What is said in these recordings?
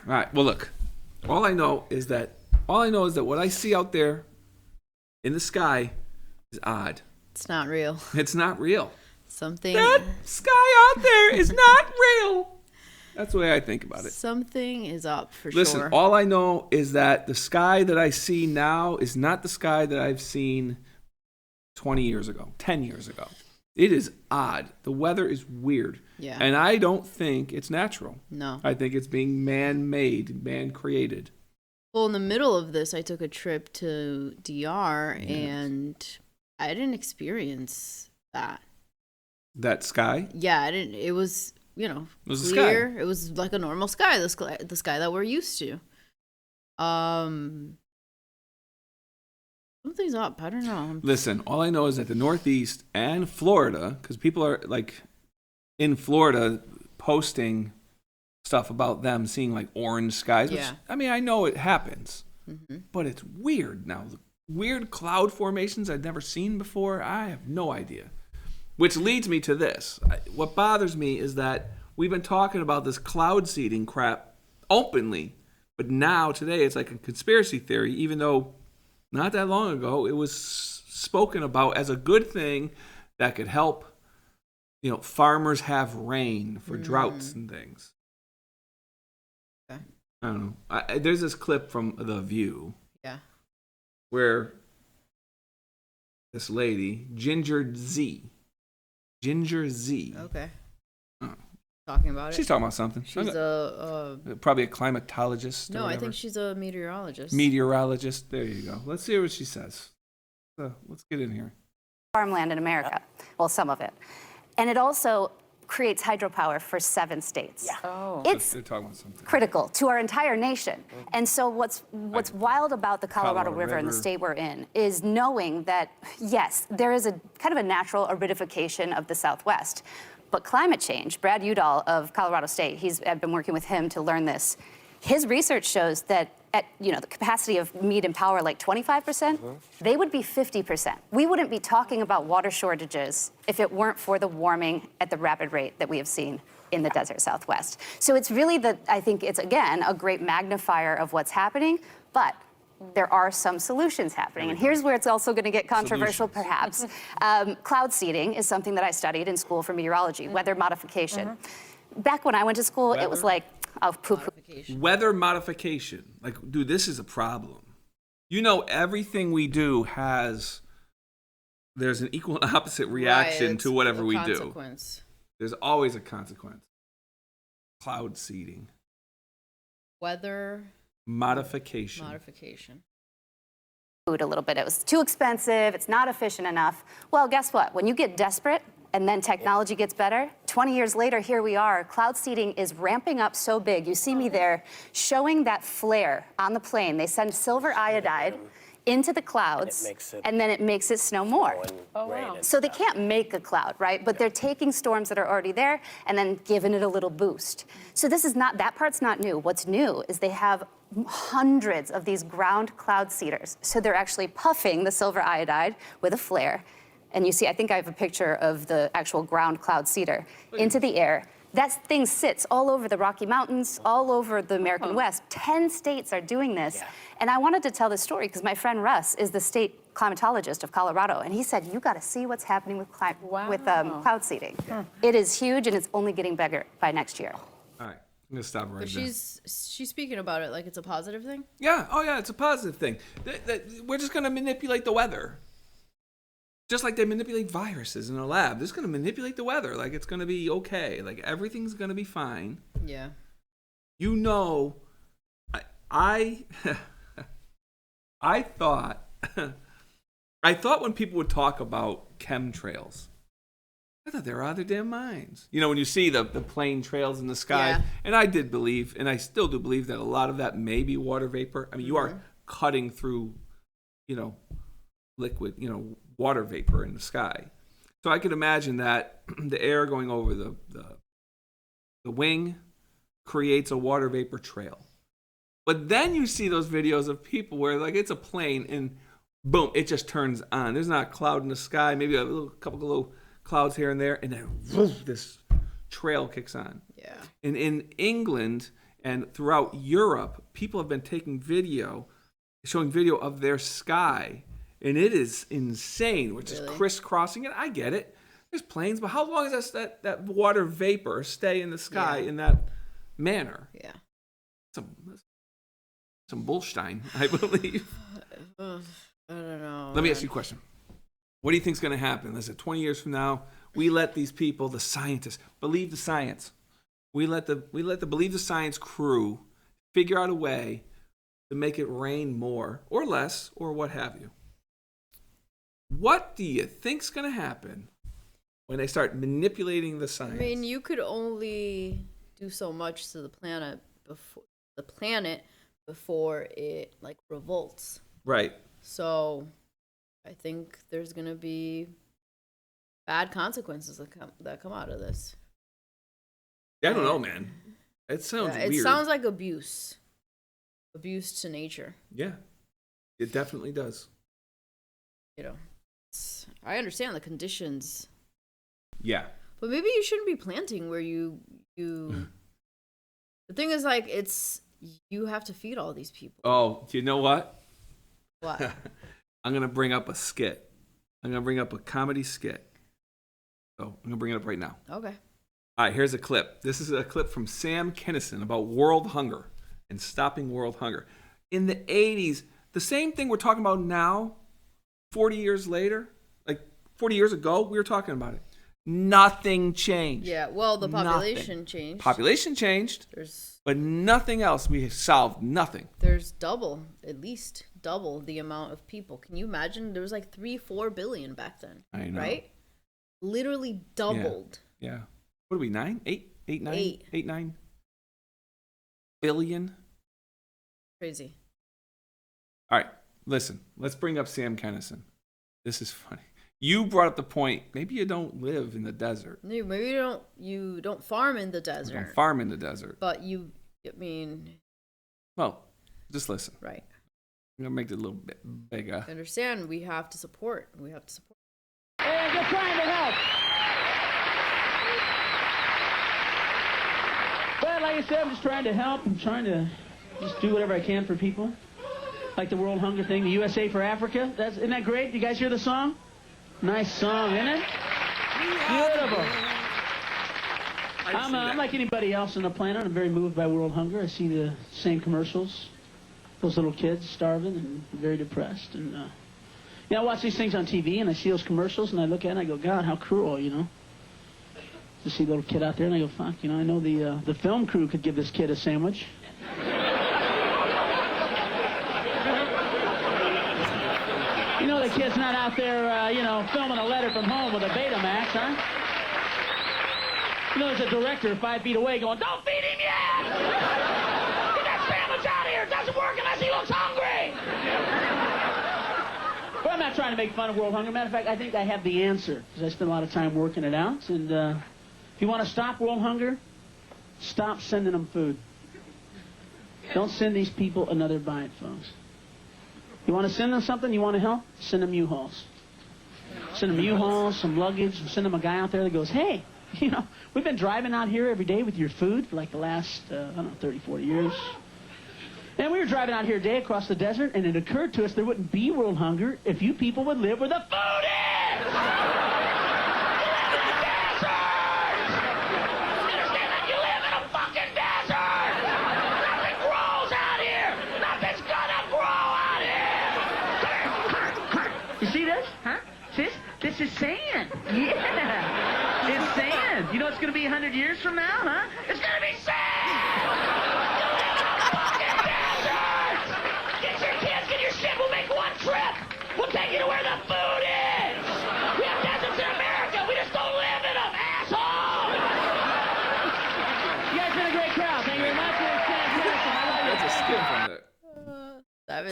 All right. Well, look. All I know is that what I see out there in the sky is odd. It's not real. It's not real. Something. That sky out there is not real. That's the way I think about it. Something is up for Listen, sure. all I know is that the sky that I see now is not the sky that I've seen 20 years ago, 10 years ago. It is odd. The weather is weird. Yeah. And I don't think it's natural. No. I think it's being man-made, man-created. Well, in the middle of this, I took a trip to DR, and I didn't experience that. That sky? Yeah, I didn't. It was, It was clear. the sky. It was like a normal sky, the sky that we're used to. Something's up. I don't know. Listen, all I know is that the Northeast and Florida, because people are like in Florida posting stuff about them seeing like orange skies. Which, Yeah. I mean, I know it happens, Mm-hmm. but it's weird now. Weird cloud formations I'd never seen before. I have no idea. Which leads me to this. What bothers me is that we've been talking about this cloud seeding crap openly, but now today it's like a conspiracy theory, even though not that long ago it was spoken about as a good thing that could help, farmers have rain for droughts and things. Okay. I don't know. There's this clip from The View Yeah. where this lady, Ginger Z. Okay. Oh. Talking about it. She's talking about something. She's Probably a climatologist. no, I think she's a meteorologist. Meteorologist. There you go. Let's hear what she says. Let's get in here. Farmland in America. Well, some of it. And it also creates hydropower for 7 states. Yeah. Oh. It's They're talking about something. critical to our entire nation. And so what's wild about the Colorado River and the River. state we're in is knowing that, yes, there is a kind of a natural aridification of the Southwest. But climate change, Brad Udall of Colorado State, I've been working with him to learn this. His research shows that at the capacity of Mead and Power, like 25%, they would be 50%. We wouldn't be talking about water shortages if it weren't for the warming at the rapid rate that we have seen in the desert Southwest. So it's really I think it's, again, a great magnifier of what's happening, but there are some solutions happening. And here's where it's also going to get controversial, perhaps. Cloud seeding is something that I studied in school for meteorology, weather modification. Back when I went to school, it was like, oh, poo-poo. Weather modification. Like, dude, this is a problem. Everything we do there's an equal and opposite reaction Right, to whatever we do. consequence. There's always a consequence. Cloud seeding. Weather Modification. Food a little bit. It was too expensive. It's not efficient enough. Well, guess what? When you get desperate and then technology gets better, 20 years later, here we are. Cloud seeding is ramping up so big. You see me there showing that flare on the plane. They send silver iodide into the clouds, and then it makes it snow more. Wow. So they can't make a cloud, right? But they're taking storms that are already there and then giving it a little boost. So that part's not new. What's new is they have hundreds of these ground cloud seeders. So they're actually puffing the silver iodide with a flare. And you see, I think I have a picture of the actual ground cloud seeder into the air. That thing sits all over the Rocky Mountains, all over the American West. 10 states are doing this. Yeah. And I wanted to tell this story because my friend Russ is the state climatologist of Colorado. And he said, you got to see what's happening with cloud seeding. It is huge, and it's only getting bigger by next year. All right. I'm going to stop right But there. she's speaking about it like it's a positive thing. Yeah. Oh, yeah. It's a positive thing. We're just going to manipulate the weather. Just like they manipulate viruses in a lab. They're just going to manipulate the weather. Like, it's going to be okay. Like, everything's going to be fine. Yeah. I I thought when people would talk about chemtrails, I thought they were out of their damn minds. When you see the plane trails in the sky, Yeah. and I did believe, and I still do believe that a lot of that may be water vapor. I mean, you are cutting through, liquid, water vapor in the sky. So I could imagine that the air going over the wing creates a water vapor trail. But then you see those videos of people where like it's a plane and boom, it just turns on. There's not a cloud in the sky, maybe a couple of little clouds here and there, and then woof, this trail kicks on. Yeah. And in England And throughout Europe, people have been showing video of their sky, and it is insane, which is crisscrossing it. I get it. There's planes, but how long does that water vapor stay in the sky in that manner? Yeah. Some bullstein, I believe. I don't know. Let me ask you a question. What do you think is going to happen? Listen, 20 years from now, we let these people, the scientists, believe the science. We let the believe the science crew figure out a way to make it rain more or less or what have you. What do you think's going to happen when they start manipulating the science? I mean, you could only do so much to the planet before it like revolts. Right. So I think there's going to be bad consequences that come out of this. I don't know, man. It sounds weird. It sounds like abuse to nature. Yeah, it definitely does. You know, I understand the conditions. Yeah. But maybe you shouldn't be planting where you. The thing is, like, you have to feed all these people. Oh, you know what? What? I'm gonna bring up a skit. I'm gonna bring up a comedy skit. So I'm gonna bring it up right now. Okay. All right, here's a clip. This is a clip from Sam Kinison about world hunger and stopping world hunger. In the 80s, the same thing we're talking about now, 40 years later, like 40 years ago, we were talking about it. Nothing changed. Yeah, well, the population changed. Population changed, There's but nothing else. We solved nothing. There's at least double the amount of people. Can you imagine? There was like 3-4 billion back then. I know. Right? Literally doubled. Yeah. What are we, 9? 8, 9? Eight. 8, 9 billion? Crazy. All right, listen. Let's bring up Sam Kinison. This is funny. You brought up the point. Maybe you don't live in the desert. Maybe you don't farm in the desert. You don't farm in the desert. But Well, just listen. right. I'm gonna make it a little bit bigger. I understand we have to support. And you're trying to help. Well, like I said, I'm just trying to help. I'm trying to just do whatever I can for people. Like the World Hunger thing, the USA for Africa. Isn't that great? You guys hear the song? Nice song, isn't it? Beautiful. I'm like anybody else on the planet. I'm very moved by world hunger. I see the same commercials. Those little kids starving and very depressed. And I watch these things on TV, and I see those commercials, and I look at it, and I go, God, how cruel, you know? To see a little kid out there, and I go, fuck, I know the film crew could give this kid a sandwich. The kid's not out there, filming a letter from home with a Betamax, huh? There's a director 5 feet away going, don't feed him yet! Get that sandwich out of here! It doesn't work unless he looks hungry! But I'm not trying to make fun of world hunger. Matter of fact, I think I have the answer, because I spend a lot of time working it out. And if you want to stop world hunger, stop sending them food. Don't send these people another bite, folks. You want to send them something? You want to help? Send them U-Hauls. Send them U-Hauls, some luggage, and send them a guy out there that goes, hey, we've been driving out here every day with your food for like the last, 30, 40 years. And we were driving out here today across the desert, and it occurred to us there wouldn't be world hunger if you people would live where the food is! This is sand. Yeah. It's sand. You know it's going to be 100 years from now, huh? It's going to be sand! Fucking desert! Get your kids, get your shit. We'll make one trip. We'll take you to where the food is. We have deserts in America. We just don't live in them, asshole! You guys been a great crowd. Thank you very much. That's a skip from it.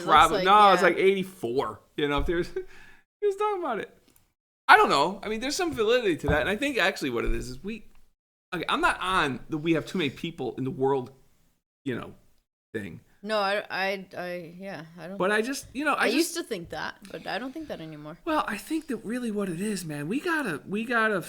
Probably. It's like 84. If there's... He was talking about it. I don't know. I mean, there's some validity to that. And I think actually what it is I'm not on the we have too many people in the world, thing. No, I don't. But I just, I used to think that, but I don't think that anymore. Well, I think that really what it is, man, we gotta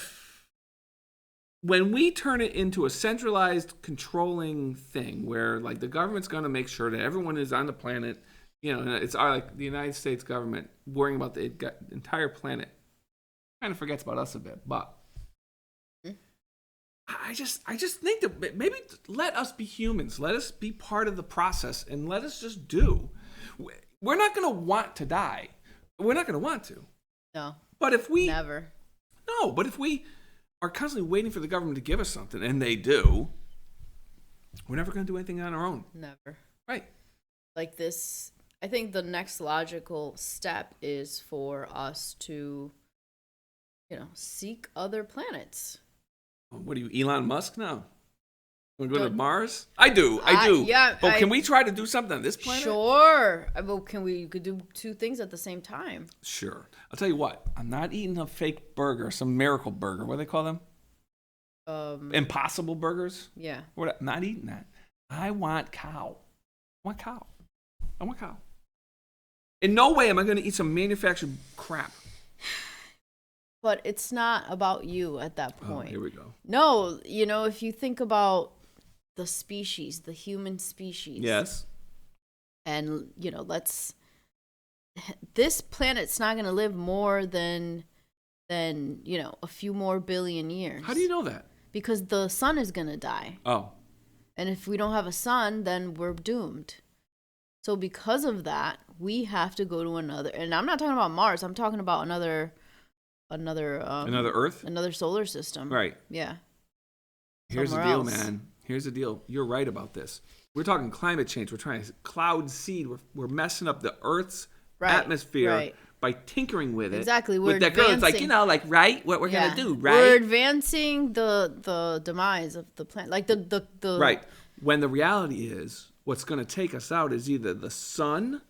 when we turn it into a centralized controlling thing where like the government's going to make sure that everyone is on the planet, it's like the United States government worrying about the entire planet, kind of forgets about us a bit. But I just think that maybe let us be humans, let us be part of the process, and let us just do. We're not going to want to die. We're not going to want to. No. But if we never. No, but if we are constantly waiting for the government to give us something, and they do, we're never going to do anything on our own. Never. Right. Like this, I think the next logical step is for us to, seek other planets. What are you, Elon Musk now? Want to go to Mars? I do. Yeah. But can we try to do something on this planet? Sure. Well, we could do two things at the same time. Sure. I'll tell you what. I'm not eating a fake burger, some miracle burger. What do they call them? Impossible burgers? Yeah. I'm not eating that. I want cow. I want cow. In no way am I going to eat some manufactured crap. But it's not about you at that point. Oh, here we go. No, if you think about the species, the human species. Yes. And, this planet's not going to live more than, a few more billion years. How do you know that? Because the sun is going to die. Oh. And if we don't have a sun, then we're doomed. So because of that, we have to go to another, and I'm not talking about Mars, I'm talking about another Earth? Another solar system. Right. Yeah. Here's the Somewhere deal, else. man. Here's the deal. You're right about this. We're talking climate change. We're trying to cloud seed. We're messing up the Earth's atmosphere by tinkering with it. Exactly. With that girl, it's like, right? What we're gonna do, right? We're advancing the demise of the planet. Like the Right. When the reality is, what's gonna take us out is either the sun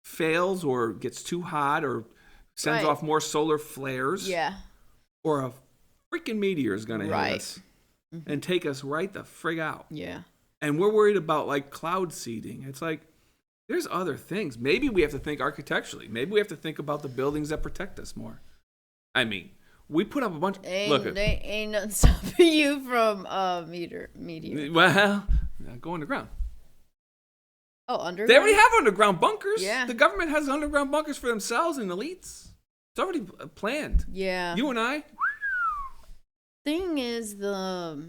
fails or gets too hot or sends off more solar flares. Yeah. Or a freaking meteor is going to hit us Mm-hmm. and take us right the frig out. Yeah. And we're worried about like cloud seeding. It's like, there's other things. Maybe we have to think architecturally. Maybe we have to think about the buildings that protect us more. I mean, we put up a bunch. Ain't nothing stopping you from meteor. Well, go underground. Oh, underground. They already have underground bunkers. Yeah. The government has underground bunkers for themselves and elites. It's already planned. Yeah. You and I. Thing is there's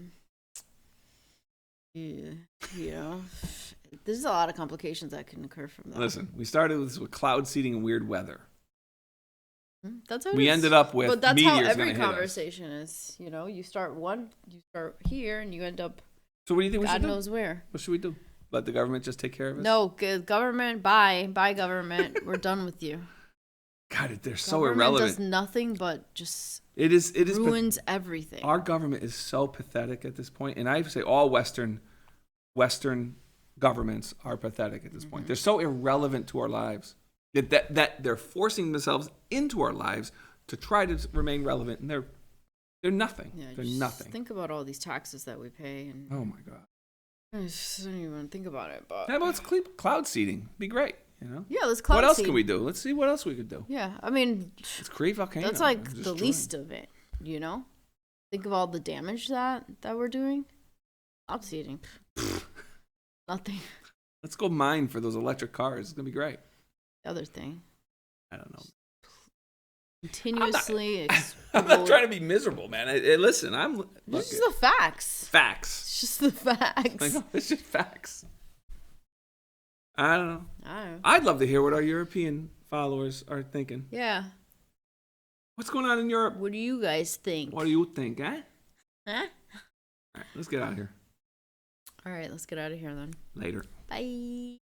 a lot of complications that can occur from that. Listen, we started with cloud seeding and weird weather. That's how we ended up with. But that's meteors how every gonna hit us. conversation is. You start here and you end up. So what do you think we should do? God knows where. What should we do? Let the government just take care of us? No, government. Bye, government. We're done with you. God, they're so Government irrelevant. does nothing but just it is ruins everything. Our government is so pathetic at this point, and I say all Western governments are pathetic at this point. They're so irrelevant to our lives that they're forcing themselves into our lives to try to remain relevant, and they're nothing. Yeah, they're just nothing. Think about all these taxes that we pay, and Oh my God. I just don't even think about it. But How about cloud seeding? Be great. yeah, let's cloud What else seed. can we do? Let's see what else we could do. Yeah, I mean, Let's create volcanoes. that's like and the destroy least them. of it. Think of all the damage that we're doing. Cloud seeding. Nothing. Let's go mine for those electric cars. It's gonna be great. The other thing. I don't know. Continuously. I'm not trying to be miserable, man. Listen, This is the facts. Facts. It's just the facts. It's just facts. I don't know. I don't know. I'd love to hear what our European followers are thinking. Yeah. What's going on in Europe? What do you guys think? What do you think, Huh? All right, let's get out of here. All right, let's get out of here then. Later. Bye.